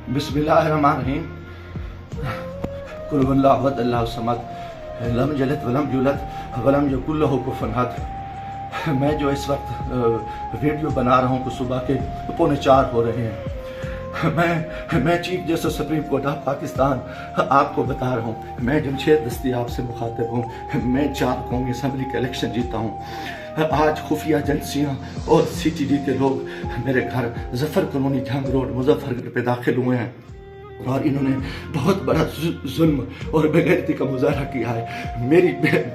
बिस्मिल्लाहिर्रहमानिर्रहीम। कुल हुवल्लाहु अहद अल्लाहु समद लम यलिद वलम यूलद वलम यकुल लहू कुफुवन अहद। मैं जो इस वक्त वीडियो बना रहा हूँ, सुबह के 3:45 हो रहे हैं। मैं chief justice supreme court of Pakistan आपको बता रहा हूँ, मैं जमशेद दस्तियाब से मुखातिब हूँ। मैं 4 कौमी असम्बली का इलेक्शन जीता हूँ। आज खुफिया एजेंसियाँ और CTD के लोग मेरे घर जफर कॉलोनी जंग रोड मुजफ्फरगढ़ पे दाखिल हुए हैं और इन्होंने बहुत बड़ा जुल्म और बेगैरती का मुजाहरा किया है। मेरी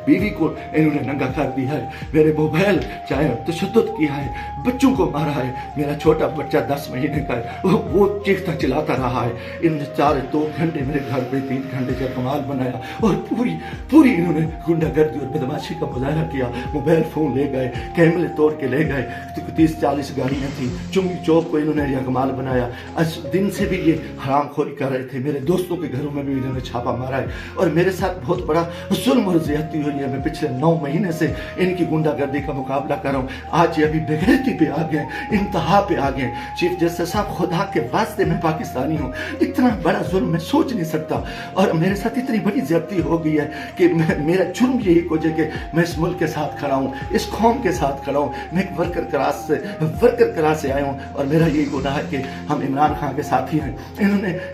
बीवी को इन्होंने नंगा कर दिया है, मेरे मोबाइल चाहे तशद्दुद किया है, बच्चों को मारा है। मेरा छोटा बच्चा 10 महीने का है, वो चीखता चिल्लाता रहा है। इन्होंने 2 घंटे मेरे घर पे 3 घंटे का कमाल बनाया और पूरी इन्होंने गुंडागर्दी और बदमाशी का मुजाहरा किया। मोबाइल फ़ोन ले गए, कैमरे तोड़ के ले गए, 30-40 गाड़ियाँ थी। चुंगी चौक को इन्होंने कमाल बनाया। आज दिन से भी ये हरामखोरी कर रहे थे। मेरे दोस्तों के घरों में भी इन्होंने छापा मारा है और मेरे साथ बहुत बड़ा जुल्म और ज़्यादती हुई है। मैं पिछले 9 महीने से इनकी गुंडागर्दी का मुकाबला कर रहा हूँ। आज ये अभी बेगैरती पे आ गए, इंतहा पे आ गए। चीफ जस्टिस साहब, खुदा के वास्ते मैं पाकिस्तानी हूँ, इतना बड़ा जुल्म मैं सोच नहीं सकता और मेरे साथ इतनी बड़ी ज़्यादती हो गई है कि मेरा जुर्म यही हो जाए कि मैं इस मुल्क के साथ खड़ा हूँ, इस कौम के साथ खड़ा हूँ। मैं एक वर्कर क्लास से आया हूँ और मेरा यही गुनाह है कि हम इमरान खान के साथी हैं।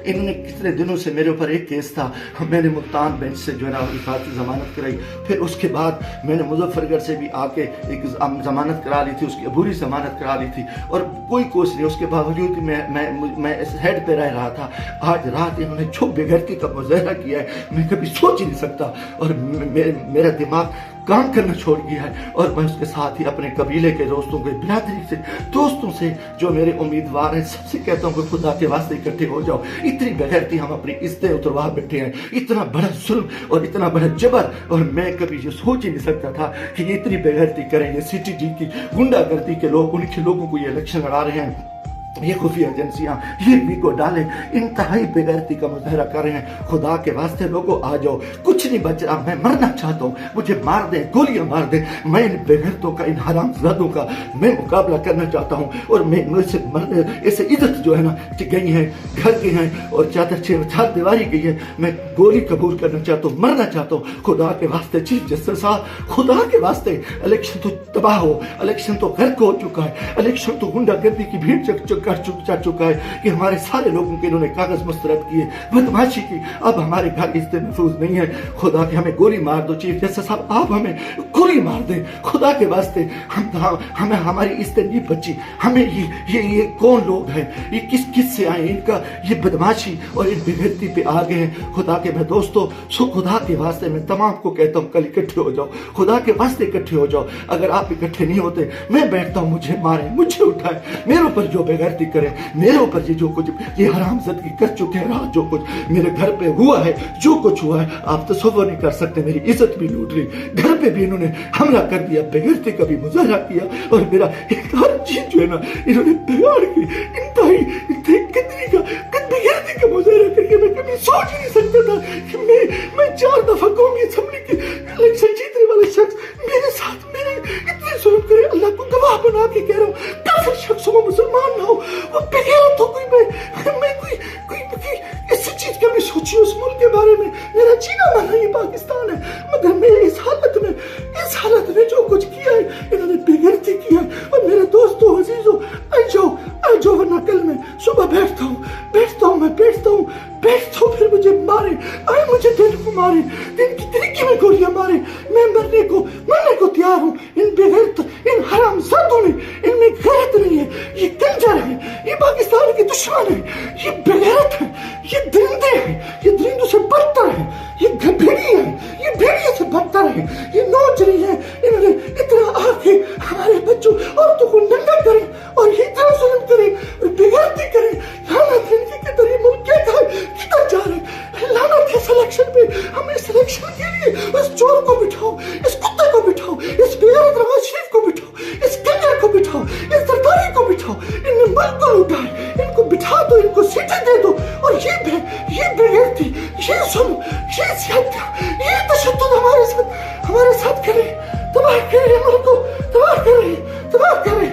इन्होंने कितने दिनों से मेरे ऊपर एक केस था, मैंने मुल्तान बेंच से जो है ना हिफाजती ज़मानत कराई। फिर उसके बाद मैंने मुजफ्फरगढ़ से भी आके एक ज़मानत करा ली थी, उसकी अबूरी ज़मानत करा ली थी और कोई कोशिश नहीं। उसके बावजूद मैं इस हेड पे रह रहा था। आज रात इन्होंने जो बेगैरती का मुजाहरा किया है, मैं कभी सोच ही नहीं सकता और मेरा दिमाग काम करना छोड़ गया है। और मैं उसके साथ ही अपने कबीले के दोस्तों के बिरादरी से दोस्तों से जो मेरे उम्मीदवार हैं सबसे कहता हूँ कि खुदा के वास्ते इकट्ठे हो जाओ। इतनी बेगैरती हम अपनी इज्जतें उतरवा बैठे हैं, इतना बड़ा जुल्म और इतना बड़ा जबर, और मैं कभी ये सोच ही नहीं सकता था कि ये इतनी बेगैरती करें। ये CTD की गुंडागर्दी के लोग, उनके लोगों को ये इलेक्शन लड़ा रहे हैं, ये खुफिया एजेंसियाँ ये भी को डाले इंतहाई बेगैरती का मुजाहरा कर रहे हैं। खुदा के वास्ते लोगों आ जाओ, कुछ नहीं बच रहा। मैं मरना चाहता हूँ, मुझे मार दें, गोलियां मार दें। मैं इन बेगैरतों का, इन हरामजादों का मैं मुकाबला करना चाहता हूँ और मैं मुझसे ऐसे इज्जत जो है ना गई है, घर की हैं और चार दीवारी गई है। मैं गोली कबूल करना चाहता हूँ, मरना चाहता हूँ। खुदा के वास्ते चीफ जस्टिस साहब, खुदा के वास्ते इलेक्शन तो तबाह हो, इलेक्शन तो गर्क हो चुका है, इलेक्शन तो गुंडागर्दी की भीड़ जा चुका है कि हमारे सारे लोगों के इन्होंने कागज मुस्तरद किए, बदमाशी की। अब हमारे घर इज्जत महफूज नहीं है। खुदा के हमें गोली मार दो चीफ जस्टिस साहब, आप हमें गोली मार दें खुदा के वास्ते। हमें हमारी इज्जत नहीं बची। हमें ये कौन लोग हैं, ये किस से आए, इनका ये बदमाशी और इन बेगैरती पे आ गए हैं। खुदा के मैं दोस्तों, सो खुदा के वास्ते मैं तमाम को कहता हूँ कल इकट्ठे हो जाओ, खुदा के वास्ते इकट्ठे हो जाओ। अगर आप इकट्ठे नहीं होते, मैं बैठता हूँ, मुझे मारे, मुझे उठाए, मेरे ऊपर जो बेगैरती करे, मेरे ऊपर ये जो कुछ ये हरामज़दगी कर चुके हैं, रात जो कुछ मेरे घर पे हुआ है, जो कुछ हुआ है, आप तसव्वुर नहीं कर सकते। मेरी इज्जत भी लूट ली, घर पे भी इन्होंने हमला कर दिया, बेगैरती का भी मुजाहरा किया और मेरा एक हर चीज जो है ना इन्होंने बिगाड़ के इंतहाई बेगैरती का मुजाहरा करके मैं कभी सोच ही नहीं सकता था कि मैं 4 दफा कौमी असेंबली के इलेक्शन जीतने वाले शख्स मेरे साथ मेरे इतने जुल्म करे। अल्लाह को गवाह बना के कह रहा हूँ, काफिर शख्स हो, मुसलमान ना हो, वो बेगैरत हो, मैं कोई इस चीज का भी सोची उस मुल्क के बारे में। मेरा जीना मरना ये पाकिस्तान है, मगर मैं इस हालत में जो कुछ किया है, इन्होंने बेगैरती किया है। और मेरे दोस्तों अजीजों, आ जाओ वरना कल मैं सुबह बैठता हूँ, फिर मुझे मारे, मुझे दिन को मारे, दिन की तरीके में गोलियां मारे। मैं मरने को तैयार हूँ। इन बेगैरत, इन हरामजादों ने, इनमें गैरत नहीं है, ये कंजर है, ये पाकिस्तान के दुश्मन है, ये बेगैरत है, ये दरिंदे हैं, ये दरिंदों से बदतर है, ये भेड़िए हैं, ये भेड़िए से बदतर है, ये नौजरी है। इन्होंने इतना आके हमारे बच्चों औरतों को नंगा करे और ये इतना जुल्म करे और बेगैरती करे। लानत है इनके किधर, ये मुल्क किधर जा रहे हैं। लानत है सिलेक्शन पे। हम इस सिलेक्शन के लिए इस चोर को बिठाओ, इस कुत्ते को बिठाओ, इस बेगैरत नवाज शरीफ को बिठाओ, इस कंजर को बिठाओ, इस सरदारी को बिठाओ। इनने मुल्क को लूटा है, इनको बिठा दो, इनको सीटें दे दो। और ये बेगैरती, ये जुल्म, ये ज़्यादतियाँ, ये तशद्दुद हमारे साथ करे, तबाह करे, मुल्क को तबाह करे।